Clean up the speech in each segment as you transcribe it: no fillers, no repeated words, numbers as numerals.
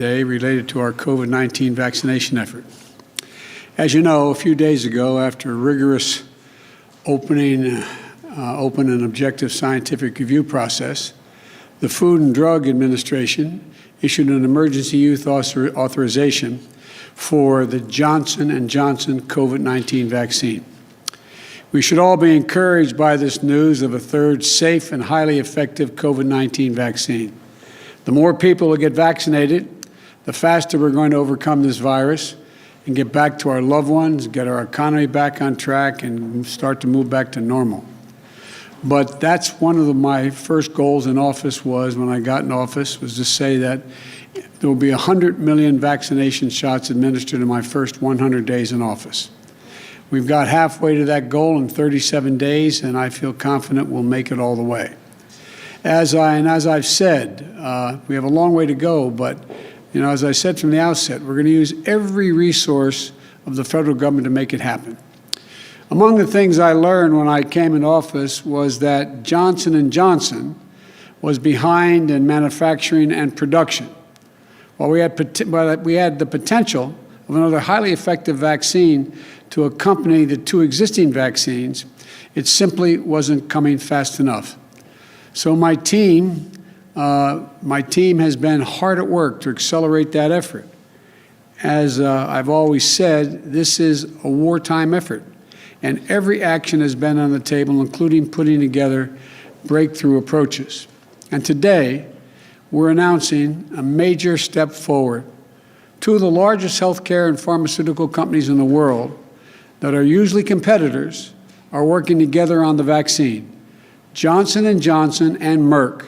Day related to our COVID-19 vaccination effort. As you know, a few days ago, after a rigorous open and objective scientific review process, the Food and Drug Administration issued an emergency use authorization for the Johnson & Johnson COVID-19 vaccine. We should all be encouraged by this news of a third safe and highly effective COVID-19 vaccine. The more people who get vaccinated, the faster we're going to overcome this virus and get back to our loved ones, get our economy back on track, and start to move back to normal. But that's one of my first goals in office when I got in office, was to say that there will be 100 million vaccination shots administered in my first 100 days in office. We've got halfway to that goal in 37 days, and I feel confident we'll make it all the way. As I've said, we have a long way to go, but as I said from the outset, we're going to use every resource of the federal government to make it happen. Among the things I learned when I came in office was that Johnson & Johnson was behind in manufacturing and production. While we had the potential of another highly effective vaccine to accompany the two existing vaccines, it simply wasn't coming fast enough. So my team has been hard at work to accelerate that effort. As I've always said, this is a wartime effort, and every action has been on the table, including putting together breakthrough approaches. And today, we're announcing a major step forward. Two of the largest healthcare and pharmaceutical companies in the world that are usually competitors are working together on the vaccine. Johnson & Johnson and Merck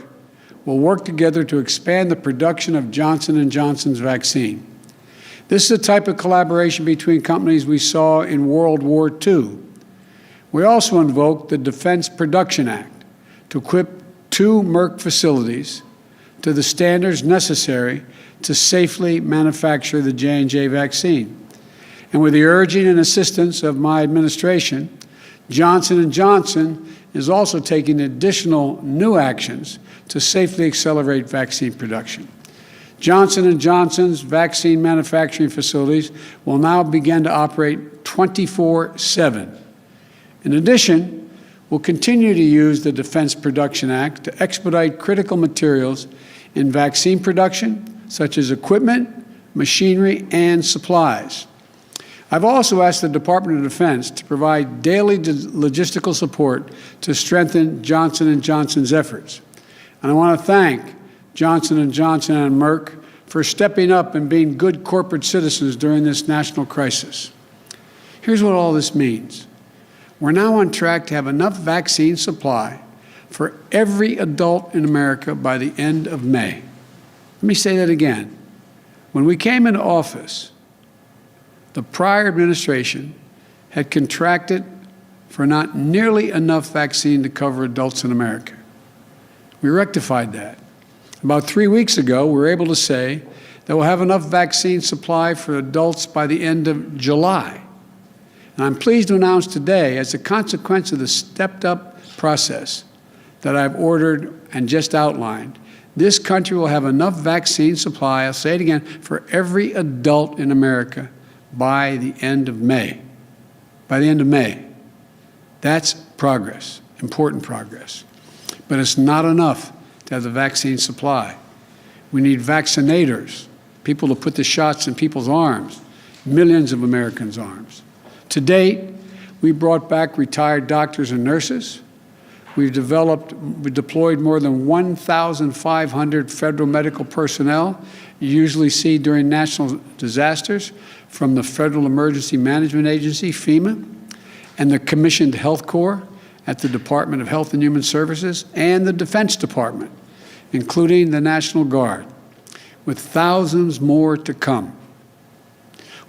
will work together to expand the production of Johnson & Johnson's vaccine. This is the type of collaboration between companies we saw in World War II. We also invoked the Defense Production Act to equip 2 Merck facilities to the standards necessary to safely manufacture the J&J vaccine. And with the urging and assistance of my administration, Johnson & Johnson is also taking additional new actions to safely accelerate vaccine production. Johnson & Johnson's vaccine manufacturing facilities will now begin to operate 24/7. In addition, we'll continue to use the Defense Production Act to expedite critical materials in vaccine production, such as equipment, machinery, and supplies. I've also asked the Department of Defense to provide daily logistical support to strengthen Johnson & Johnson's efforts. And I want to thank Johnson & Johnson and Merck for stepping up and being good corporate citizens during this national crisis. Here's what all this means. We're now on track to have enough vaccine supply for every adult in America by the end of May. Let me say that again. When we came into office, the prior administration had contracted for not nearly enough vaccine to cover adults in America. We rectified that. About 3 weeks ago, we were able to say that we'll have enough vaccine supply for adults by the end of July. And I'm pleased to announce today, as a consequence of the stepped-up process that I've ordered and just outlined, this country will have enough vaccine supply, I'll say it again, for every adult in America by the end of May. By the end of May. That's progress, important progress. But it's not enough to have the vaccine supply. We need vaccinators, people to put the shots in people's arms, millions of Americans' arms. To date, we brought back retired doctors and nurses. We deployed more than 1,500 federal medical personnel you usually see during national disasters from the Federal Emergency Management Agency, FEMA, and the Commissioned Health Corps at the Department of Health and Human Services and the Defense Department, including the National Guard, with thousands more to come.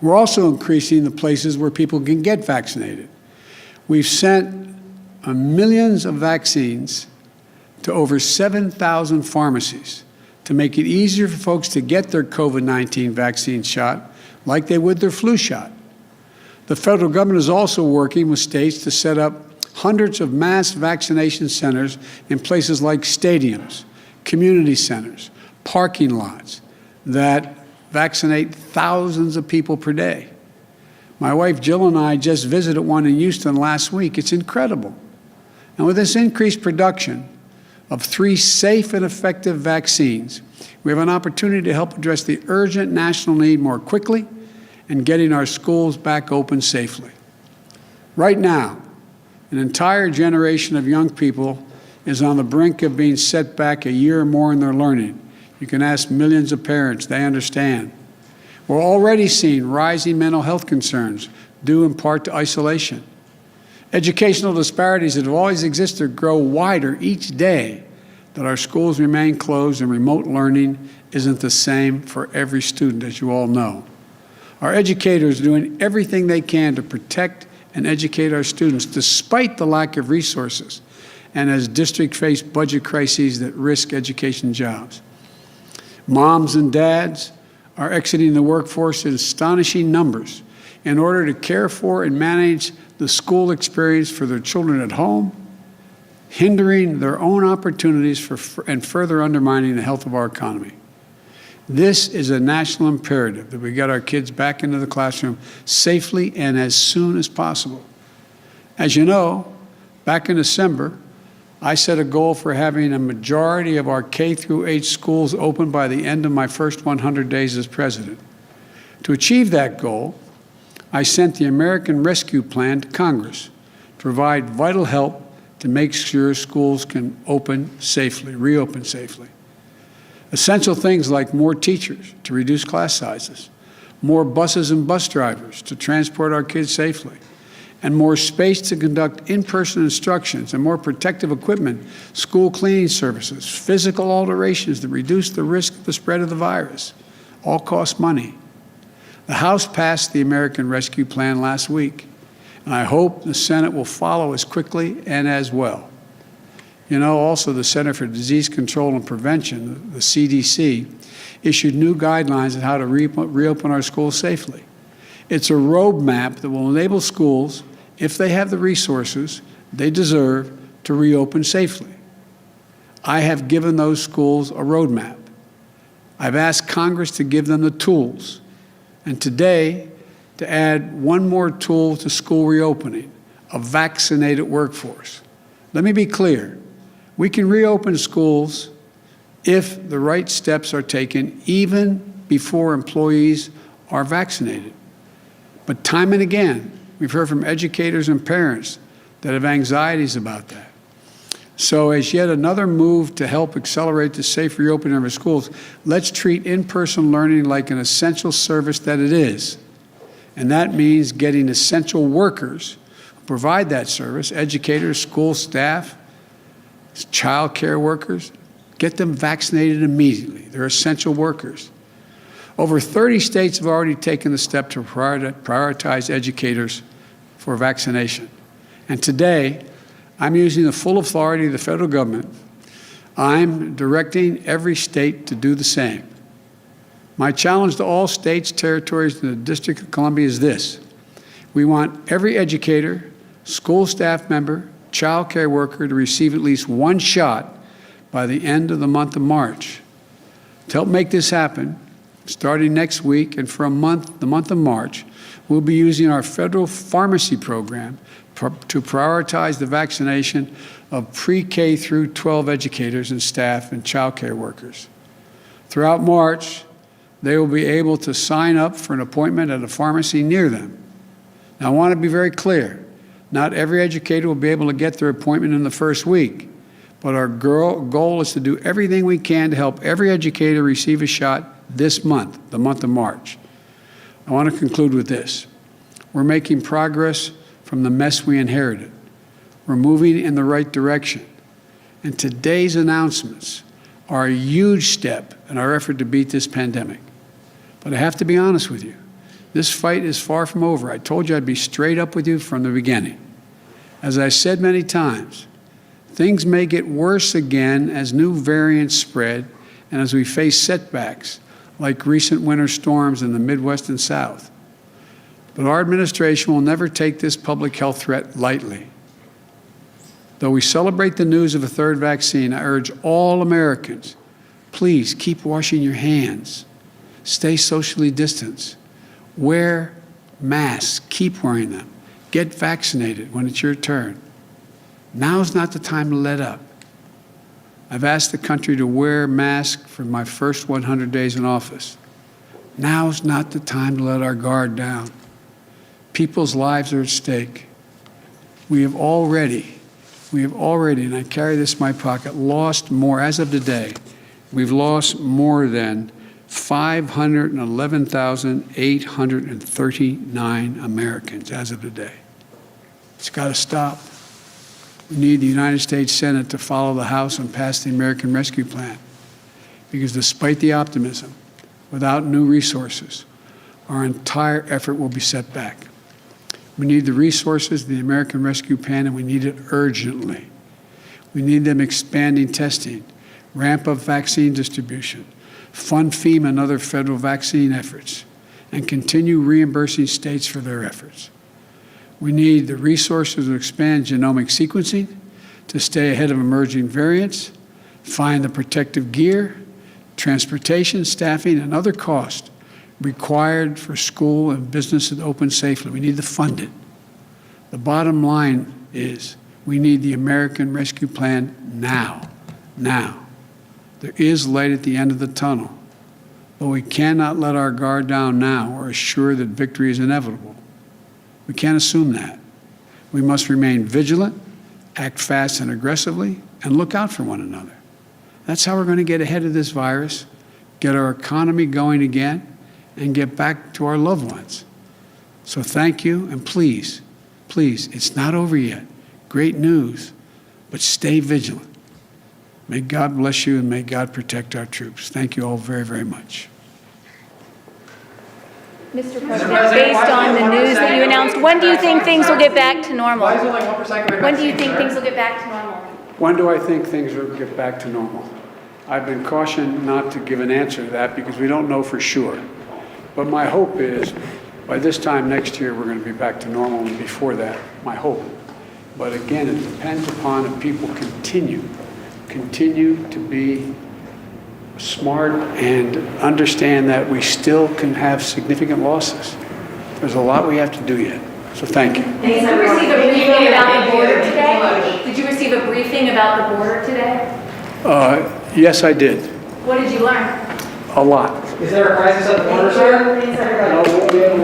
We're also increasing the places where people can get vaccinated. We've sent millions of vaccines to over 7,000 pharmacies to make it easier for folks to get their COVID-19 vaccine shot like they would their flu shot. The federal government is also working with states to set up hundreds of mass vaccination centers in places like stadiums, community centers, parking lots that vaccinate thousands of people per day. My wife Jill and I just visited one in Houston last week. It's incredible. And with this increased production of 3 safe and effective vaccines, we have an opportunity to help address the urgent national need more quickly and getting our schools back open safely. Right now, an entire generation of young people is on the brink of being set back a year or more in their learning. You can ask millions of parents, they understand. We're already seeing rising mental health concerns due in part to isolation. Educational disparities that have always existed grow wider each day that our schools remain closed and remote learning isn't the same for every student, as you all know. Our educators are doing everything they can to protect and educate our students despite the lack of resources and as districts face budget crises that risk education jobs. Moms and dads are exiting the workforce in astonishing numbers in order to care for and manage the school experience for their children at home, hindering their own opportunities and further undermining the health of our economy. This is a national imperative that we get our kids back into the classroom safely and as soon as possible. As you know, back in December, I set a goal for having a majority of our K-8 schools open by the end of my first 100 days as president. To achieve that goal, I sent the American Rescue Plan to Congress to provide vital help to make sure schools can open safely, reopen safely. Essential things like more teachers to reduce class sizes, more buses and bus drivers to transport our kids safely, and more space to conduct in-person instructions and more protective equipment, school cleaning services, physical alterations that reduce the risk of the spread of the virus, all cost money. The House passed the American Rescue Plan last week, and I hope the Senate will follow as quickly and as well. You know, also the Center for Disease Control and Prevention, the CDC, issued new guidelines on how to reopen our schools safely. It's a roadmap that will enable schools, if they have the resources they deserve, to reopen safely. I have given those schools a roadmap. I've asked Congress to give them the tools, and today to add one more tool to school reopening, a vaccinated workforce. Let me be clear. We can reopen schools if the right steps are taken, even before employees are vaccinated. But time and again, we've heard from educators and parents that have anxieties about that. So as yet another move to help accelerate the safe reopening of our schools, let's treat in-person learning like an essential service that it is. And that means getting essential workers who provide that service, educators, school staff, child care workers, get them vaccinated immediately. They're essential workers. Over 30 states have already taken the step to prioritize educators for vaccination. And today, I'm using the full authority of the federal government. I'm directing every state to do the same. My challenge to all states, territories, and the District of Columbia is this. We want every educator, school staff member, child care worker to receive at least one shot by the end of the month of March. To help make this happen, starting next week and for a month, the month of March, we'll be using our federal pharmacy program to prioritize the vaccination of pre-K through 12 educators and staff and child care workers. Throughout March, they will be able to sign up for an appointment at a pharmacy near them. Now, I want to be very clear. Not every educator will be able to get their appointment in the first week, but our goal is to do everything we can to help every educator receive a shot this month, the month of March. I want to conclude with this. We're making progress from the mess we inherited. We're moving in the right direction. And today's announcements are a huge step in our effort to beat this pandemic. But I have to be honest with you. This fight is far from over. I told you I'd be straight up with you from the beginning. As I said many times, things may get worse again as new variants spread and as we face setbacks like recent winter storms in the Midwest and South. But our administration will never take this public health threat lightly. Though we celebrate the news of a third vaccine, I urge all Americans, please keep washing your hands. Stay socially distanced. Wear masks. Keep wearing them. Get vaccinated when it's your turn. Now's not the time to let up. I've asked the country to wear masks for my first 100 days in office. Now's not the time to let our guard down. People's lives are at stake. We have already, and I carry this in my pocket, lost more, as of today, we've lost more than 511,839 Americans as of today. It's got to stop. We need the United States Senate to follow the House and pass the American Rescue Plan, because despite the optimism, without new resources, our entire effort will be set back. We need the resources of the American Rescue Plan, and we need it urgently. We need them expanding testing, ramp up vaccine distribution, fund FEMA and other federal vaccine efforts, and continue reimbursing states for their efforts. We need the resources to expand genomic sequencing, to stay ahead of emerging variants, find the protective gear, transportation, staffing, and other costs required for school and business to open safely. We need to fund it. The bottom line is we need the American Rescue Plan now. Now. There is light at the end of the tunnel, but we cannot let our guard down now or assure that victory is inevitable. We can't assume that. We must remain vigilant, act fast and aggressively, and look out for one another. That's how we're going to get ahead of this virus, get our economy going again, and get back to our loved ones. So thank you, and please, please, it's not over yet. Great news, but stay vigilant. May God bless you, and may God protect our troops. Thank you all very, very much. Mr. President, based on the news that you announced, when do you think things will get back to normal? Why is it only 1% When do you think things will get back to normal? When do I think things will get back to normal? I've been cautioned not to give an answer to that because we don't know for sure. But my hope is by this time next year, we're going to be back to normal, and before that, my hope. But again, it depends upon if people continue to be smart and understand that we still can have significant losses. There's a lot we have to do yet. So thank you. Did you receive a briefing about the border today? Did you receive a briefing about the border today? Yes, I did. What did you learn? A lot. Is there a crisis at the border, sir? No, we'll be able to